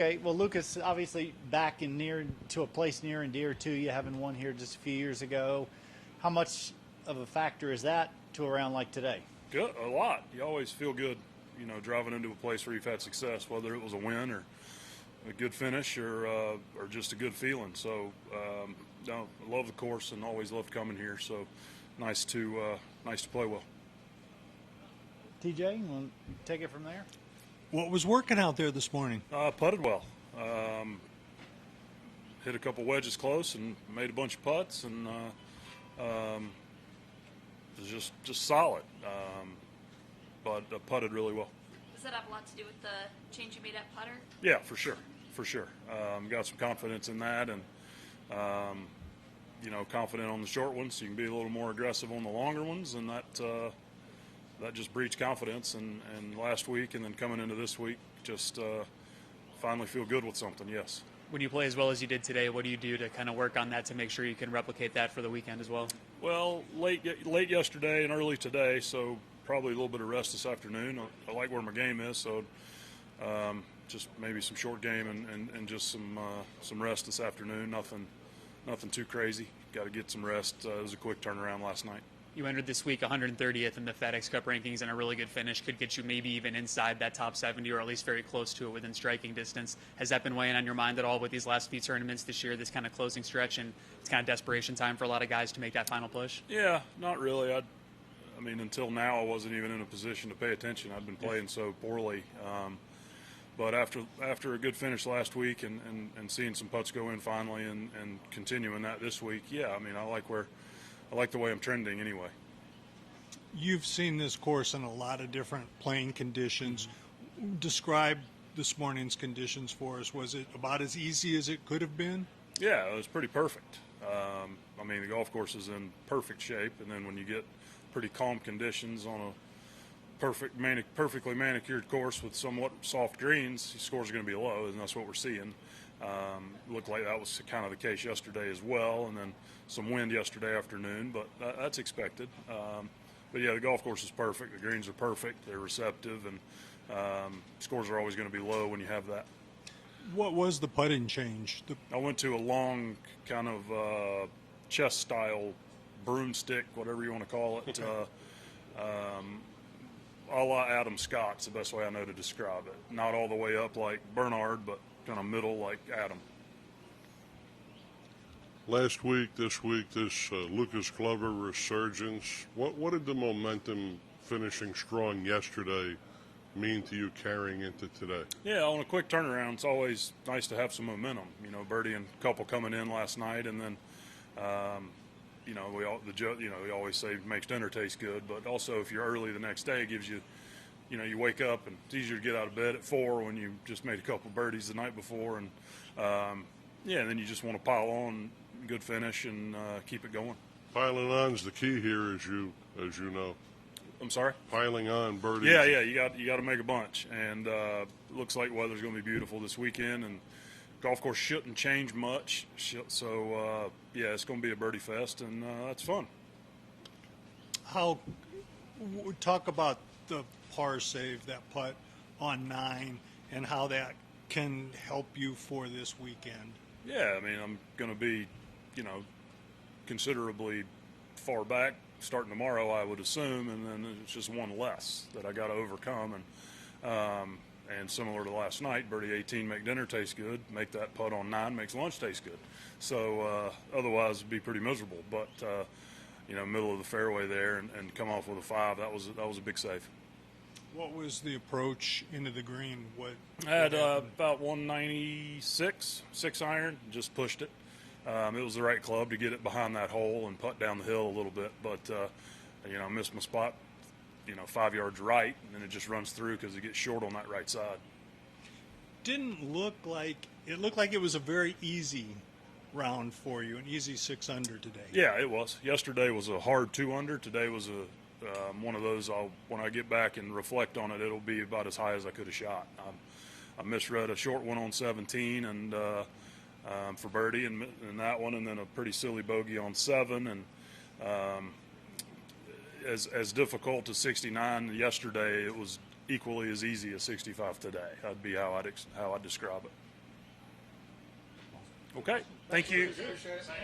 Okay, well, Lucas, obviously back in near to a place near and dear to you, having won here just a few years ago. How much of a factor is that to a round like today? Good, a lot. You always feel good, driving into a place where you've had success, whether it was a win or a good finish or just a good feeling. So, no, I love the course and always loved coming here. So, nice to play well. TJ, you want to take it from there? What was working out there this morning? Putted well. Hit a couple wedges close and made a bunch of putts, and it was just solid. But putted really well. Does that have a lot to do with the change you made at putter? Yeah, for sure. Got some confidence in that, and confident on the short ones, so you can be a little more aggressive on the longer ones, and that just breeds confidence. And last week, and then coming into this week, just finally feel good with something. Yes. When you play as well as you did today, what do you do to kind of work on that to make sure you can replicate that for the weekend as well? Well, late yesterday and early today, so probably a little bit of rest this afternoon. I like where my game is, so just maybe some short game and just some rest this afternoon. Nothing too crazy. Got to get some rest. It was a quick turnaround last night. You entered this week 130th in the FedEx Cup rankings, and a really good finish could get you maybe even inside that top 70, or at least very close to it within striking distance. Has that been weighing on your mind at all with these last few tournaments this year, this kind of closing stretch, and it's kind of desperation time for a lot of guys to make that final push? Yeah, not really. I mean, until now, I wasn't even in a position to pay attention. I'd been playing so poorly. But after a good finish last week and seeing some putts go in finally and continuing that this week, yeah, I mean, I like the way I'm trending anyway. You've seen this course in a lot of different playing conditions. Describe this morning's conditions for us. Was it about as easy as it could have been? Yeah, it was pretty perfect. I mean, the golf course is in perfect shape, and then when you get pretty calm conditions on a perfectly manicured course with somewhat soft greens, your scores are going to be low, and that's what we're seeing. Looked like that was kind of the case yesterday as well, and then some wind yesterday afternoon, but that's expected. But yeah, the golf course is perfect. The greens are perfect. They're receptive, and scores are always going to be low when you have that. What was the putting change? I went to a long kind of chess-style broomstick, whatever you want to call it. A la Adam Scott's the best way I know to describe it. Not all the way up like Bernard, but kind of middle like Adam. Last week, this Lucas Glover resurgence. What did the momentum finishing strong yesterday mean to you carrying into today? Yeah, on a quick turnaround, it's always nice to have some momentum. Birdie and a couple coming in last night, and then we always say makes dinner taste good, but also if you're early the next day, it gives you, you wake up and it's easier to get out of bed at 4 when you just made a couple birdies the night before, and and then you just want to pile on, good finish, and keep it going. Piling on's the key here, as you know. I'm sorry? Piling on birdies. Yeah, you got to make a bunch, and looks like weather's going to be beautiful this weekend, and golf course shouldn't change much, so it's going to be a birdie fest, and that's fun. Talk about the par save, that putt on 9, and how that can help you for this weekend. Yeah, I mean, I'm going to be, considerably far back starting tomorrow, I would assume, and then it's just one less that I got to overcome, and similar to last night, birdie 18 make dinner taste good. Make that putt on 9 makes lunch taste good. So otherwise, it'd be pretty miserable. But middle of the fairway there, and come off with a 5. That was a big save. What was the approach into the green? I had about 196, 6 iron. Just pushed it. It was the right club to get it behind that hole and putt down the hill a little bit. But I missed my spot. 5 yards right, and then it just runs through because it gets short on that right side. Looked like it was a very easy round for you, an easy 6 under today. Yeah, it was. Yesterday was a hard 2 under. Today was one of those. When I get back and reflect on it, it'll be about as high as I could have shot. I misread a short one on 17 and for birdie, and that one, and then a pretty silly bogey on 7, and as difficult as 69 yesterday, it was equally as easy as 65 today. That'd be how I'd describe it. Okay, thank you.